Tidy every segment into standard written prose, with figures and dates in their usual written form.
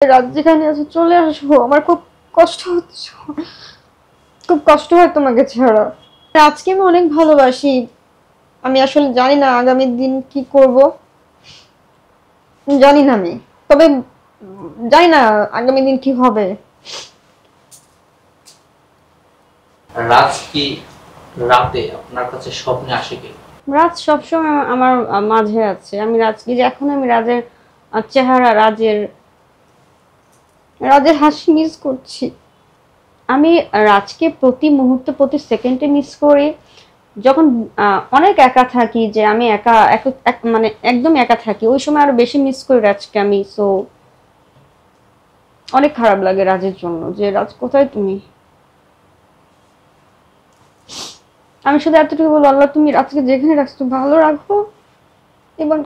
রাত যেখানে আছে চলে আসবো, আমার খুব কষ্ট হচ্ছে, খুব কষ্ট হয় তোমাকে ছাড়া। আজকে আমি অনেক ভালোবাসি, আমি আসলে জানি না আগামী দিন কি করব, জানি না আমি, তবে জানি না আগামী দিন কি হবে। রাজ কি রাতে আপনার কাছে স্বপ্নে আসে কি? রাজ সবসময় আমার মাঝে আছে। আমি রাজকে যে এখন আমি রাজের চেহারা, রাজের রাজের হাসি মিস করছি। আমি রাজকে প্রতি মুহূর্তে প্রতি সেকেন্ডে মিস করি। যখন অনেক একা থাকি, যে আমি একা মানে একদম একা থাকি, ওই সময় আরো বেশি মিস করি রাজকে আমি। সো অনেক খারাপ লাগে রাজের জন্য, যে রাজ কোথায় তুমি। আমি শুধু এতটুকু বলবো, আল্লাহ তুমি রাজকে যেখানে রাখছো ভালো রাখো, এবং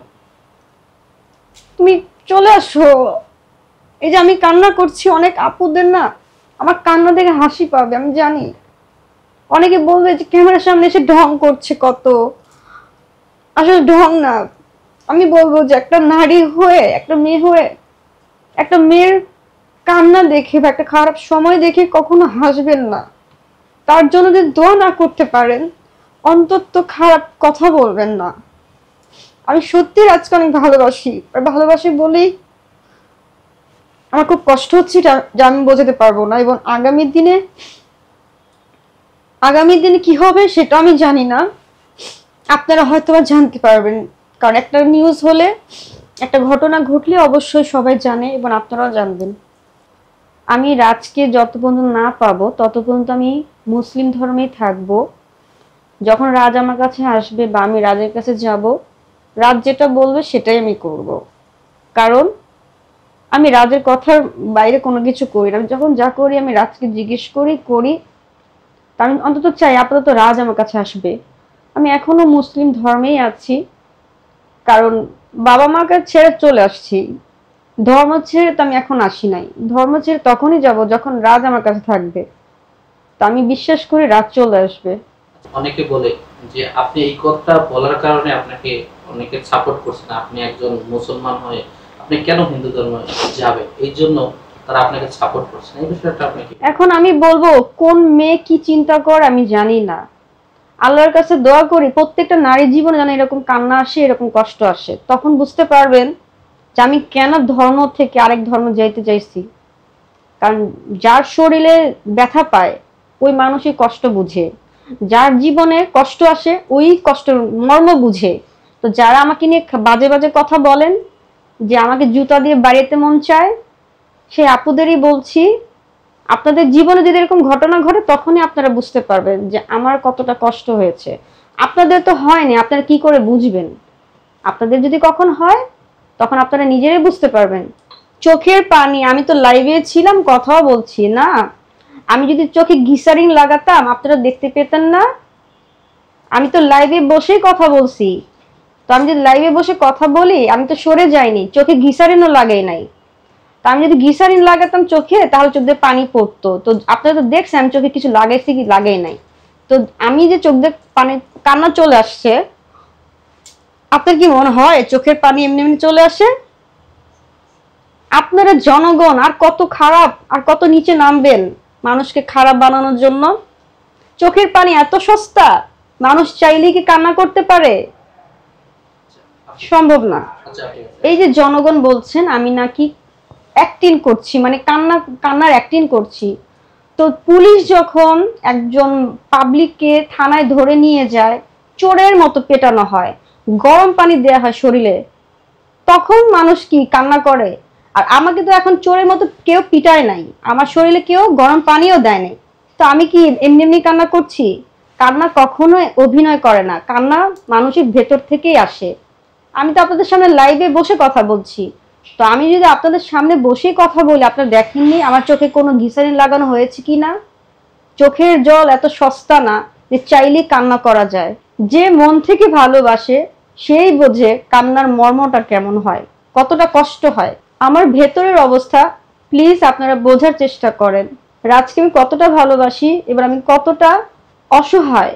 তুমি চলে আসো। এই যে আমি কান্না করছি, অনেক আপুদের না আমার কান্না দেখে হাসি পাবে, আমি জানি। অনেকে বলবে যে ক্যামেরার সামনে এসে ঢং করছে কত, আসলে ঢং না। আমি বলবো যে একটা নারী হয়ে, একটা মেয়ে হয়ে, একটা মেয়ের কান্না দেখে বা একটা খারাপ সময় দেখে কখনো হাসবেন না। তার জন্য যদি দোয়া না করতে পারেন, অন্তত খারাপ কথা বলবেন না। আমি সত্যি রাজকে অনেক ভালোবাসি, আর ভালোবাসি বলেই আমার খুব কষ্ট হচ্ছে, যা আমি বোঝাতে পারবো না। এবং আগামী দিনে কি হবে সেটা আমি জানি না, আপনারা হয়তো বা জানতে পারবেন। কারণ একটা নিউজ হলে, একটা ঘটনা ঘটলে অবশ্যই সবাই জানে, এবং আপনারাও জানবেন। আমি রাজকে যত পর্যন্ত না পাবো তত পর্যন্ত আমি মুসলিম ধর্মেই থাকবো। যখন রাজ আমার কাছে আসবে বা আমি রাজের কাছে যাব, রাজ যেটা বলবে সেটাই আমি করব। কারণ আমি রাজের কথার বাইরে কোনো কিছু করি না। আমি যখন যা করি আমি রাজকে জিজ্ঞেস করি। আমি অন্তত চাই আপাতত রাজ আমার কাছে আসবে। আমি এখনো মুসলিম ধর্মেই আছি, কারণ বাবা মাকে ছেড়ে চলে আসছি। ধর্ম ছেড়ে তো আমি এখন আসি নাই, ধর্ম ছেড়ে তখনই যাব যখন রাজ আমার কাছে থাকবে। তো আমি বিশ্বাস করি রাজ চলে আসবে। অনেকে বলে যে আপনি এই কথাটা বলার কারণে আপনাকে অনেকে সাপোর্ট করছে না, আপনি একজন মুসলমান হয়ে আপনি কেন হিন্দু ধর্মে যাবেন, এই জন্য তারা আপনাকে সাপোর্ট করছে না। এই বিষয়টা আপনি কি? এখন আমি বলবো কোন মেয়ে কি চিন্তা করে আমি জানি না। আল্লাহর কাছে দোয়া করি প্রত্যেকটা নারী জীবনে যেন এরকম কান্না আসে, এরকম কষ্ট আসে, তখন বুঝতে পারবেন যে আমি কেন ধর্ম থেকে আরেক ধর্ম যাইতে চাইছি। কারণ যার শরীরে ব্যথা পায় ওই মানুষই কষ্ট বুঝে, যার জীবনে কষ্ট আসে ওই কষ্টের মর্ম বুঝে। তো যারা আমাকে নিয়ে বাজে বাজে কথা বলেন, যে আমাকে জুতা দিয়ে বাড়িতে মন চায়, সেই আপুদেরই বলছি, আপনাদের জীবনে যদি এরকম ঘটনা ঘটে তখনই আপনারা বুঝতে পারবেন যে আমার কতটা কষ্ট হয়েছে। আপনাদের তো হয়নি, আপনারা কি করে বুঝবেন? আপনাদের যদি কখন হয় তখন আপনারা নিজেরাই বুঝতে পারবেন। চোখের পানি, আমি তো লাইভে ছিলাম, কথাও বলছি না। আমি যদি চোখে গ্লিসারিন লাগাতাম আপনারা দেখতে পেতেন না। আমি তো লাইভে বসেই কথা বলছি। তো আমি যদি লাইভে বসে কথা বলি, আমি তো সরে যাইনি, চোখে গ্লিসারিনও লাগাই নাই। তা আমি যদি গ্লিসারিন লাগাতাম চোখে তাহলে চোখ দিয়ে পানি পড়তো। তো আপনারা তো দেখছেন আমি চোখে কিছু লাগাইছি কি লাগাই নাই। তো আমি যে চোখ দিয়ে পানি, কান্না চলে আসছে, আপনার কি মনে হয় চোখের পানি এমনি এমনি চলে আসে? আপনারা জনগণ আর কত খারাপ, আর কত নিচে নামবেন মানুষকে খারাপ বানানোর জন্য? চোখের পানি এত সস্তা, মানুষ চাইলেই কি কান্না করতে পারে? সম্ভব না। এই যে জনগণ বলছেন আমি নাকি অ্যাক্টিং করছি, মানে কান্নার অ্যাক্টিং করছি। তো পুলিশ যখন একজন পাবলিককে থানায় ধরে নিয়ে যায়, চোরের মতো পেটানো হয়, গরম পানি দেয়া হয় শরীরে, তখন মানুষ কি কান্না করে? আর আমাকে তো এখন চোরের মতো কেউ পিটায় নাই, আমার শরীরে কেউ গরম পানিও দেয় নাই। তো আমি কি এমনি এমনি কান্না করছি? কান্না কখনো অভিনয় করে না, কান্না মানুষের ভেতর থেকেই আসে। আমি তো আপনাদের সামনে লাইভে বসে কথা বলছি। তো আমি যদি আপনাদের সামনে বসেই কথা বলি, আপনারা দেখেননি আমার চোখে কোনো গ্লিসারিন লাগানো হয়েছে কিনা? চোখের জল এত সস্তা না যে চাইলেই কান্না করা যায়। যে মন থেকে ভালোবাসে সেই বোঝে কান্নার মর্মটা কেমন হয়, কতটা কষ্ট হয়। আমার ভেতরের অবস্থা প্লিজ আপনারা বোঝার চেষ্টা করেন। রাজকে আমি কতটা ভালোবাসি, এবার আমি কতটা অসহায়।